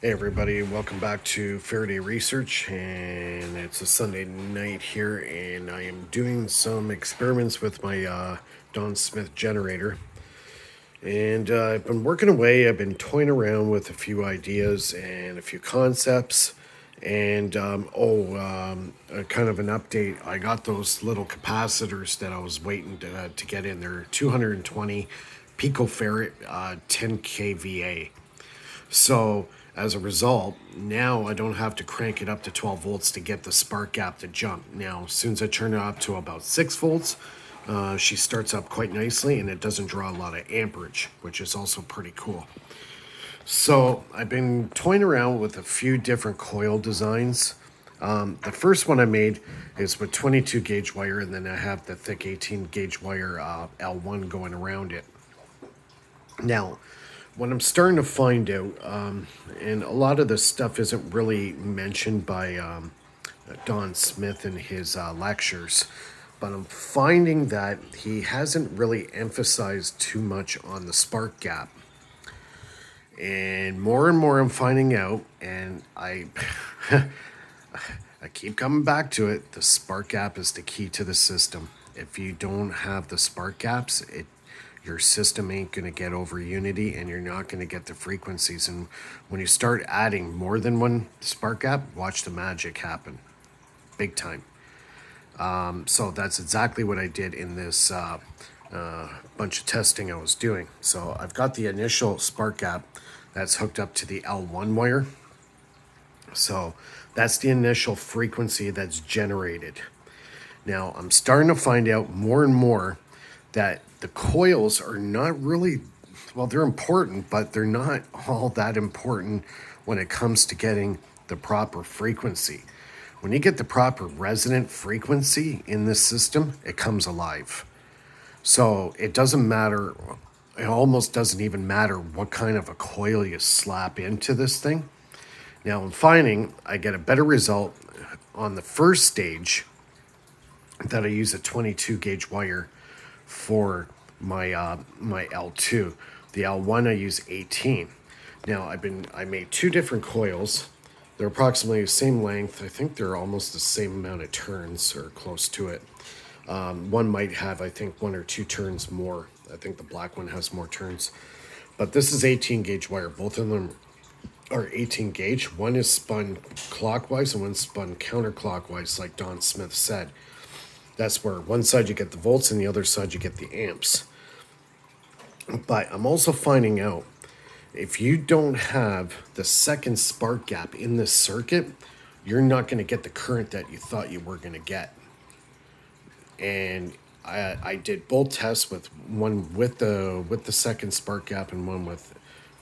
Hey everybody, welcome back to Faraday Research, and it's a Sunday night here, and I am doing some experiments with my Don Smith generator. And I've been working away, I've been toying around with a few ideas and a few concepts, and kind of an update. I got those little capacitors that I was waiting to get in. They're 220 picofarad 10 kVA. So as a result, now I don't have to crank it up to 12 volts to get the spark gap to jump. Now, as soon as I turn it up to about 6 volts, she starts up quite nicely, and it doesn't draw a lot of amperage, which is also pretty cool. So I've been toying around with a few different coil designs. The first one I made is with 22 gauge wire, and then I have the thick 18 gauge wire L1 going around it. Now, what I'm starting to find out, and a lot of this stuff isn't really mentioned by Don Smith in his lectures, but I'm finding that he hasn't really emphasized too much on the spark gap. And more I'm finding out, and I keep coming back to it, the spark gap is the key to the system. If you don't have the spark gaps, your system ain't going to get over unity, and you're not going to get the frequencies. And when you start adding more than one spark gap, watch the magic happen. Big time. So that's exactly what I did in this bunch of testing I was doing. So I've got the initial spark gap that's hooked up to the L1 wire. So that's the initial frequency that's generated. Now I'm starting to find out more and more that the coils are not really, well, they're important, but they're not all that important when it comes to getting the proper frequency. When you get the proper resonant frequency in this system, it comes alive. So it doesn't matter, it almost doesn't even matter what kind of a coil you slap into this thing. Now I'm finding I get a better result on the first stage that I use a 22 gauge wire for my my L2. The L1 I use 18. Now I made two different coils. They're approximately the same length. I think they're almost the same amount of turns or close to it. One might have, I think, 1 or 2 turns more. I think the black one has more turns. But this is 18 gauge wire. Both of them are 18 gauge. One is spun clockwise and one's spun counterclockwise, like Don Smith said. That's where one side you get the volts and the other side you get the amps. But I'm also finding out if you don't have the second spark gap in this circuit, you're not going to get the current that you thought you were going to get. And I did both tests, with one with the second spark gap and one with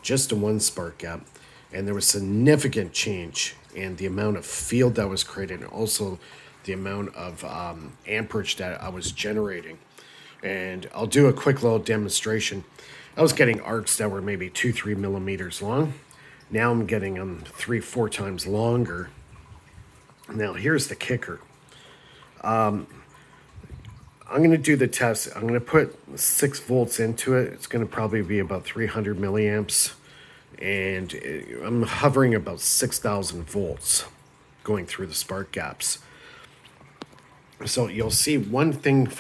just a one spark gap, and there was significant change in the amount of field that was created, and also the amount of amperage that I was generating. And I'll do a quick little demonstration. I was getting arcs that were maybe 2-3 millimeters long. Now I'm getting them 3-4 times longer. Now here's the kicker. I'm going to do the test. I'm going to put 6 volts into it. It's going to probably be about 300 milliamps. And I'm hovering about 6,000 volts going through the spark gaps. So you'll see one thing,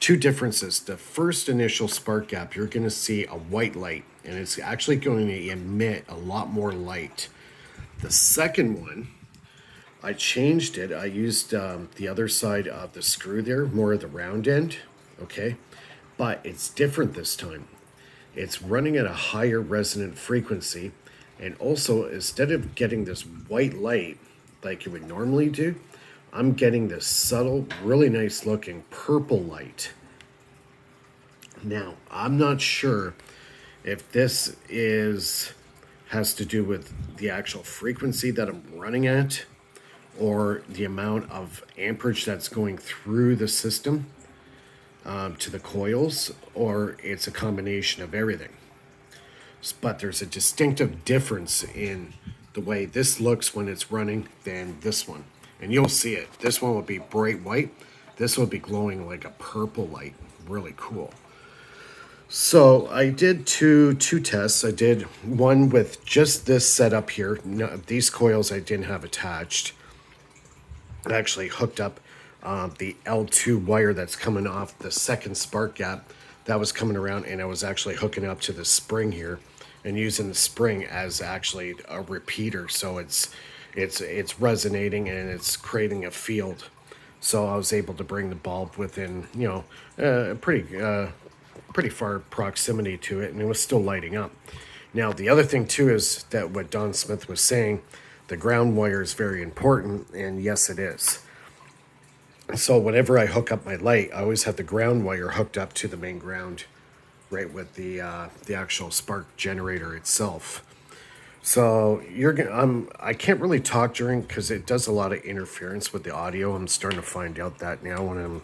two differences. The first initial spark gap, you're going to see a white light, and it's actually going to emit a lot more light. The second one, I changed it. I used the other side of the screw there, more of the round end, okay? But it's different this time. It's running at a higher resonant frequency, and also instead of getting this white light like you would normally do, I'm getting this subtle, really nice looking purple light. Now, I'm not sure if this has to do with the actual frequency that I'm running at, or the amount of amperage that's going through the system to the coils, or it's a combination of everything. But there's a distinctive difference in the way this looks when it's running than this one. And you'll see it. This one will be bright white. This will be glowing like a purple light. Really cool. So I did two tests. I did one with just this setup here. No, these coils I didn't have attached. I actually hooked up the L2 wire that's coming off the second spark gap that was coming around, and I was actually hooking up to the spring here and using the spring as actually a repeater. So it's resonating and it's creating a field. So I was able to bring the bulb within, pretty far proximity to it, and it was still lighting up. Now, the other thing too is that what Don Smith was saying, the ground wire is very important, and yes, it is. So whenever I hook up my light, I always have the ground wire hooked up to the main ground, right with the actual spark generator itself. So I can't really talk during because it does a lot of interference with the audio. I'm starting to find out that now when I'm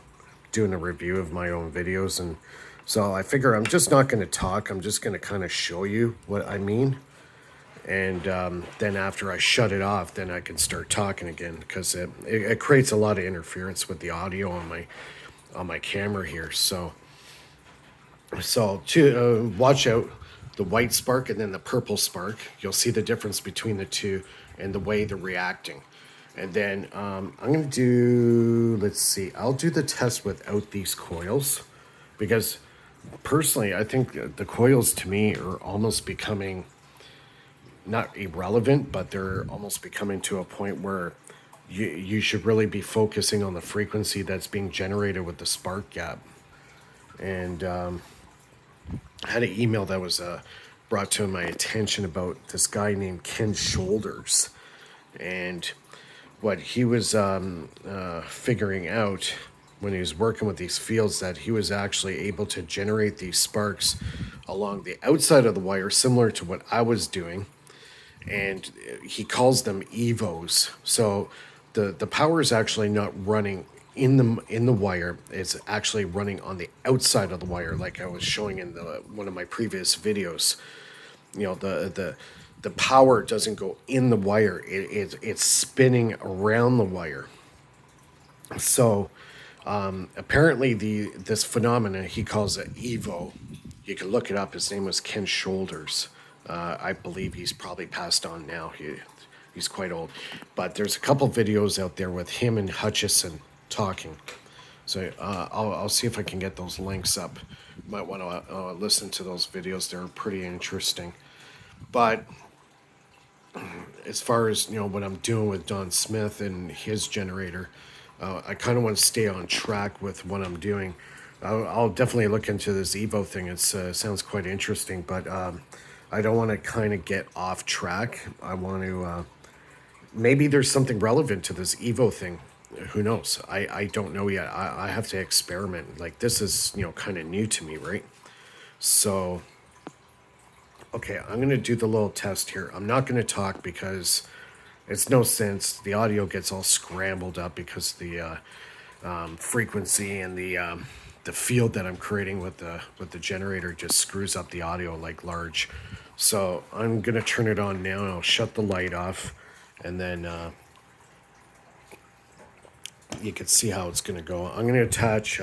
doing a review of my own videos, and so I figure I'm just not going to talk. I'm just going to kind of show you what I mean, and then after I shut it off, then I can start talking again because it creates a lot of interference with the audio on my camera here. So to watch out the white spark and then the purple spark. You'll see the difference between the two and the way they're reacting. And then I'm going to do, let's see, I'll do the test without these coils because personally, I think the coils to me are almost becoming not irrelevant, but they're almost becoming to a point where you should really be focusing on the frequency that's being generated with the spark gap. And I had an email that was brought to my attention about this guy named Ken Shoulders. And what he was figuring out when he was working with these fields, that he was actually able to generate these sparks along the outside of the wire, similar to what I was doing. And he calls them evos. So the power is actually not running in the wire. It's actually running on the outside of the wire, like I was showing in one of my previous videos. You know, the power doesn't go in the wire. It's spinning around the wire. So apparently this phenomena he calls it Evo. You can look it up. His name was Ken Shoulders. I believe he's probably passed on now. He's quite old, but there's a couple videos out there with him and Hutchison talking. So I'll see if I can get those links up. You might want to listen to those videos. They're pretty interesting. But as far as what I'm doing with Don Smith and his generator, I kind of want to stay on track with what I'm doing. I'll definitely look into this Evo thing. It sounds quite interesting, but I don't want to kind of get off track. I want to maybe there's something relevant to this Evo thing. Who knows? I don't know yet. I have to experiment. Like, this is kind of new to me, right? So okay, I'm going to do the little test here. I'm not going to talk because it's no sense. The audio gets all scrambled up because the frequency and the field that I'm creating with the generator just screws up the audio like large. So I'm going to turn it on now, and I'll shut the light off, and then you can see how it's going to go. I'm going to attach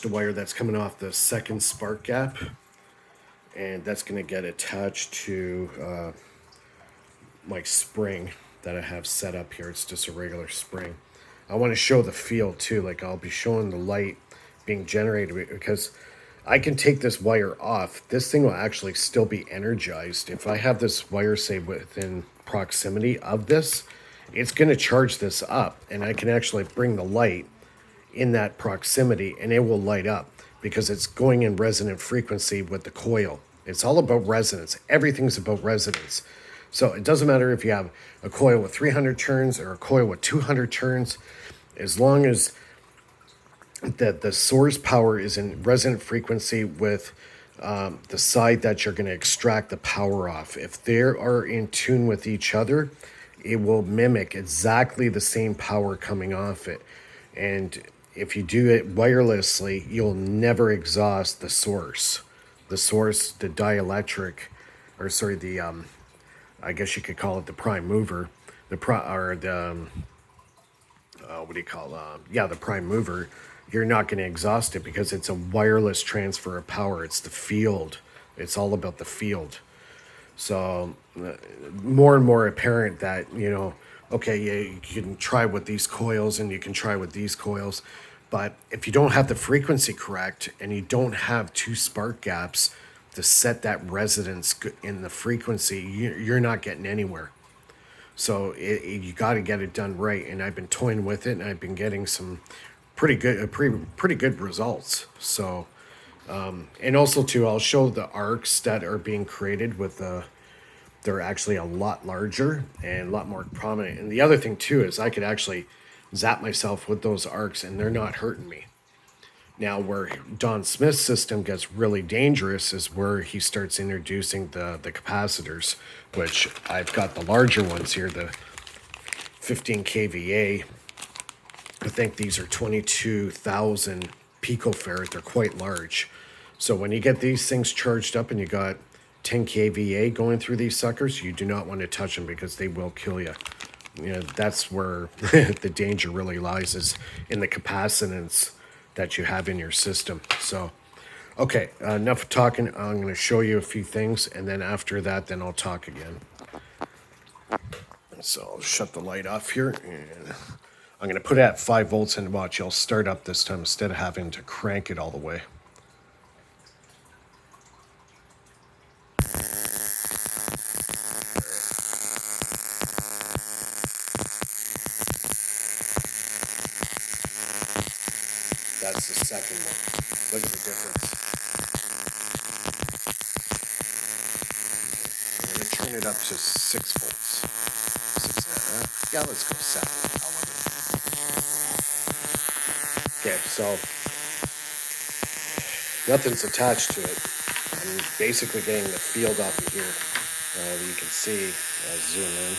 the wire that's coming off the second spark gap, and that's going to get attached to my spring that I have set up here. It's just a regular spring. I want to show the field too. Like, I'll be showing the light being generated because I can take this wire off. This thing will actually still be energized. If I have this wire, say, within proximity of this, it's going to charge this up, and I can actually bring the light in that proximity and it will light up because it's going in resonant frequency with the coil. It's all about resonance. Everything's about resonance. So it doesn't matter if you have a coil with 300 turns or a coil with 200 turns, as long as the source power is in resonant frequency with the side that you're going to extract the power off. If they are in tune with each other, it will mimic exactly the same power coming off it. And if you do it wirelessly, you'll never exhaust the source. The source, the dielectric, or sorry, I guess you could call it the prime mover, the prime mover you're not going to exhaust it because it's a wireless transfer of power. It's the field. It's all about the field. So more and more apparent that, okay, yeah, you can try with these coils and you can try with these coils. But if you don't have the frequency correct and you don't have two spark gaps to set that resonance in the frequency, you're not getting anywhere. So you got to get it done right. And I've been toying with it, and I've been getting some pretty good results. So, and also too, I'll show the arcs that are being created with they're actually a lot larger and a lot more prominent. And the other thing too is I could actually zap myself with those arcs, and they're not hurting me. Now, where Don Smith's system gets really dangerous is where he starts introducing the capacitors, which I've got the larger ones here, the 15 kVA. I think these are 22,000 picofarad. They're quite large. So when you get these things charged up and you got 10 kVA going through these suckers, you do not want to touch them because they will kill you. That's where the danger really lies, is in the capacitance that you have in your system. So, okay, enough talking. I'm going to show you a few things, and then after that, then I'll talk again. So I'll shut the light off here, and I'm going to put it at 5 volts, and watch, I'll start up this time instead of having to crank it all the way. That's the second one. Look at the difference. I'm going to turn it up to 6 volts. 6, yeah, let's go 7. Okay, so nothing's attached to it. I'm basically getting the field off of here. You can see, I'll zoom in.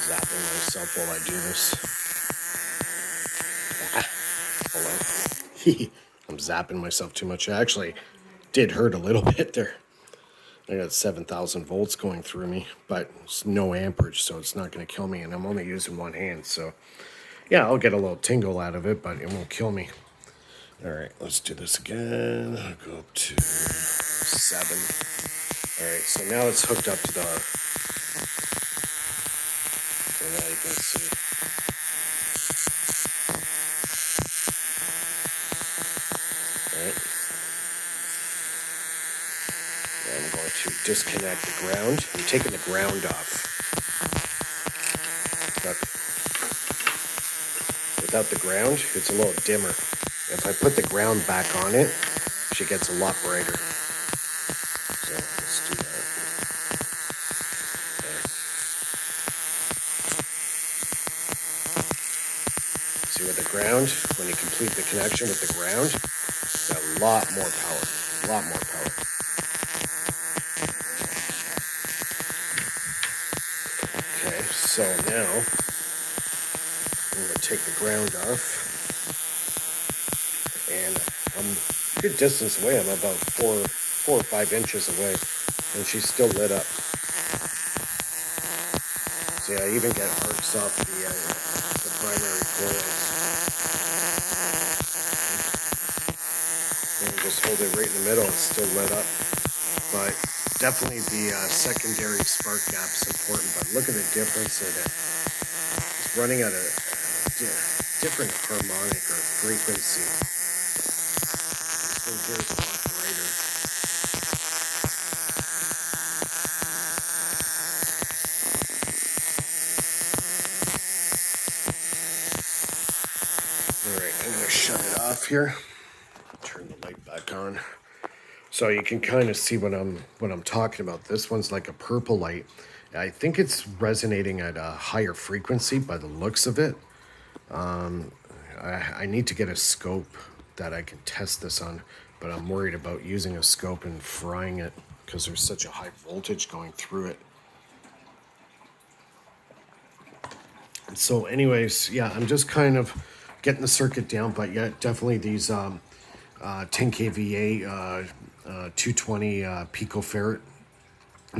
Zapping myself while I do this. Hello. I'm zapping myself too much. It actually did hurt a little bit there. I got 7,000 volts going through me, but it's no amperage, so it's not going to kill me, and I'm only using one hand, so yeah, I'll get a little tingle out of it, but it won't kill me. All right, let's do this again. I'll go up to 7. All right, so now it's hooked up to the, and now you can see. All right. I'm going to disconnect the ground. I'm taking the ground off. Without the ground, it's a little dimmer. If I put the ground back on it, she gets a lot brighter. So let's do that. Okay. See, with the ground, when you complete the connection with the ground, got a lot more power. A lot more power. Okay, so now I'm going to take the ground off. And I'm a good distance away. I'm about 4 or 5 inches away, and she's still lit up. See, I even get arcs off the primary coils. And just hold it right in the middle, it's still lit up. But definitely the secondary spark gap's important. But look at the difference in it. It's running at a different harmonic or frequency. This one here is a lot brighter. Alright, I'm going to shut it off here. Turn the light back on. So you can kind of see what I'm talking about. This one's like a purple light. I think it's resonating at a higher frequency by the looks of it. I need to get a scope that I can test this on, but I'm worried about using a scope and frying it because there's such a high voltage going through it. So anyways, yeah, I'm just kind of getting the circuit down, but yeah, definitely these 10 kVA 220 picofarad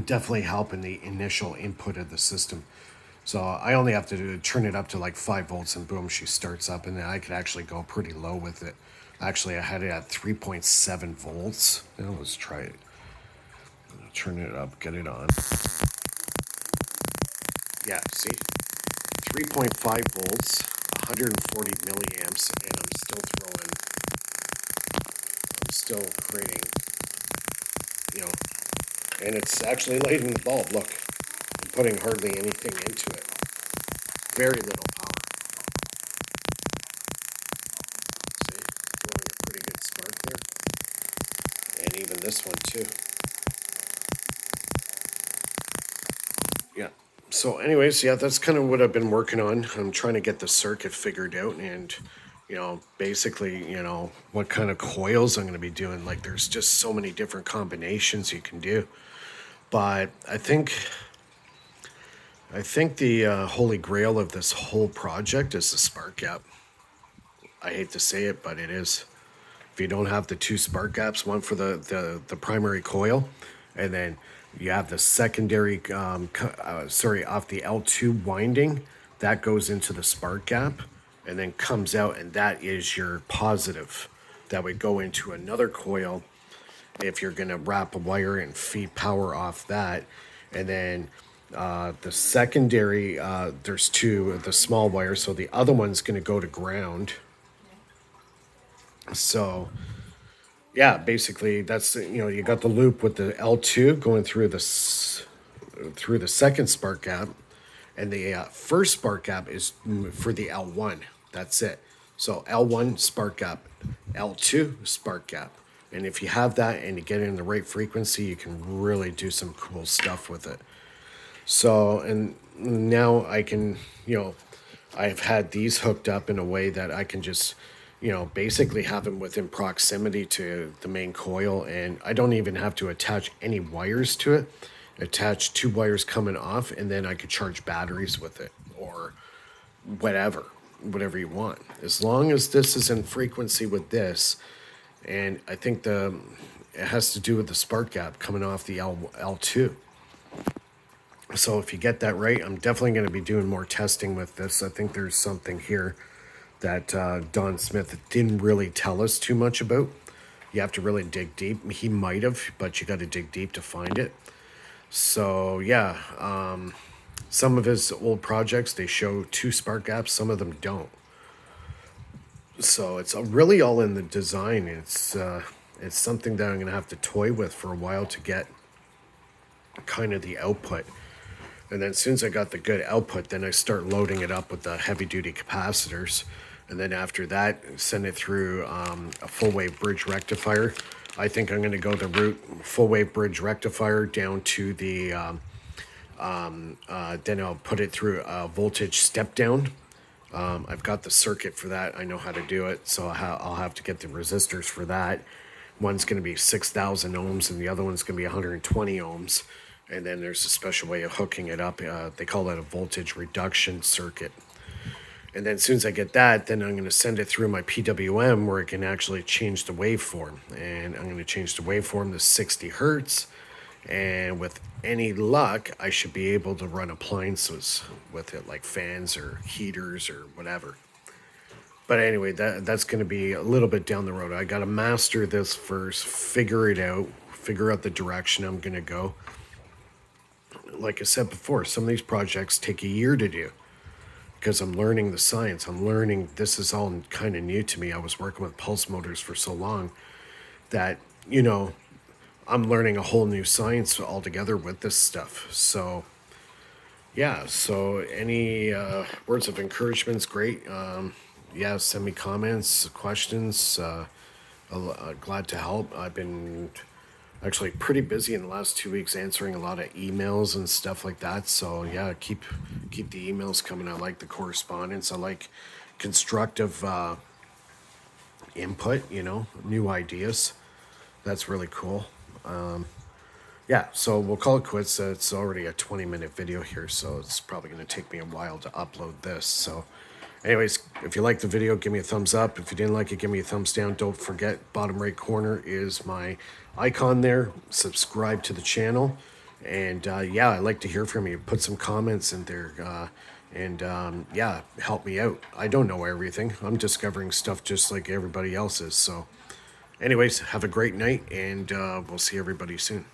definitely help in the initial input of the system. So I only have to turn it up to like 5 volts and boom, she starts up, and then I could actually go pretty low with it. Actually, I had it at 3.7 volts. Now let's try it. Turn it up, get it on. Yeah, see? 3.5 volts, 140 milliamps, and I'm still creating, you know, and it's actually lighting the bulb. Look, I'm putting hardly anything into it. Very little power. See, throwing a pretty good spark there. And even this one too. Yeah. So anyways, yeah, that's kind of what I've been working on. I'm trying to get the circuit figured out and, basically, what kind of coils I'm going to be doing. Like there's just so many different combinations you can do. But I think the holy grail of this whole project is the spark gap. I hate to say it, but it is. If you don't have the two spark gaps, one for the primary coil, and then you have the secondary, off the L2 winding, that goes into the spark gap and then comes out, and that is your positive. That would go into another coil if you're going to wrap a wire and feed power off that. And then the secondary, there's two, the small wire, so the other one's going to go to ground. So yeah, basically that's, you got the loop with the L2 going through the second spark gap, and the first spark gap is for the L1. That's it. So L1 spark gap, L2 spark gap. And if you have that and you get it in the right frequency, you can really do some cool stuff with it. So, and now I can, I've had these hooked up in a way that I can just, basically have them within proximity to the main coil, and I don't even have to attach any wires to it. Attach 2 wires coming off, and then I could charge batteries with it or whatever you want. As long as this is in frequency with this, and I think it has to do with the spark gap coming off the L2. So if you get that right, I'm definitely going to be doing more testing with this. I think there's something here that Don Smith didn't really tell us too much about. You have to really dig deep. He might have, but you got to dig deep to find it. So yeah, some of his old projects, they show 2 spark gaps, some of them don't. So it's really all in the design. It's something that I'm going to have to toy with for a while to get kind of the output. And then as soon as I got the good output, then I start loading it up with the heavy duty capacitors. And then after that, send it through a full wave bridge rectifier. I think I'm going to go the route full wave bridge rectifier down to the, then I'll put it through a voltage step down. I've got the circuit for that. I know how to do it. So I'll have to get the resistors for that. One's going to be 6,000 ohms and the other one's going to be 120 ohms. And then there's a special way of hooking it up. They call that a voltage reduction circuit. And then as soon as I get that, then I'm going to send it through my PWM where it can actually change the waveform. And I'm going to change the waveform to 60 hertz. And with any luck, I should be able to run appliances with it, like fans or heaters or whatever. But anyway, that's going to be a little bit down the road. I got to master this first, figure it out, figure out the direction I'm going to go. Like I said before, some of these projects take a year to do because I'm learning the science. I'm learning, this is all kind of new to me. I was working with pulse motors for so long that, I'm learning a whole new science altogether with this stuff. So, yeah, so any words of encouragement is great. Yeah, send me comments, questions. Glad to help. I've been actually pretty busy in the last 2 weeks answering a lot of emails and stuff like that. So yeah, keep the emails coming. I like the correspondence. I like constructive input, you know, new ideas. That's really cool. Yeah, so we'll call it quits. It's already a 20-minute video here, so it's probably going to take me a while to upload this. So anyways, if you liked the video, give me a thumbs up. If you didn't like it, give me a thumbs down. Don't forget, bottom right corner is my icon there. Subscribe to the channel. And yeah, I'd like to hear from you. Put some comments in there. Yeah, help me out. I don't know everything. I'm discovering stuff just like everybody else is. So anyways, have a great night, and we'll see everybody soon.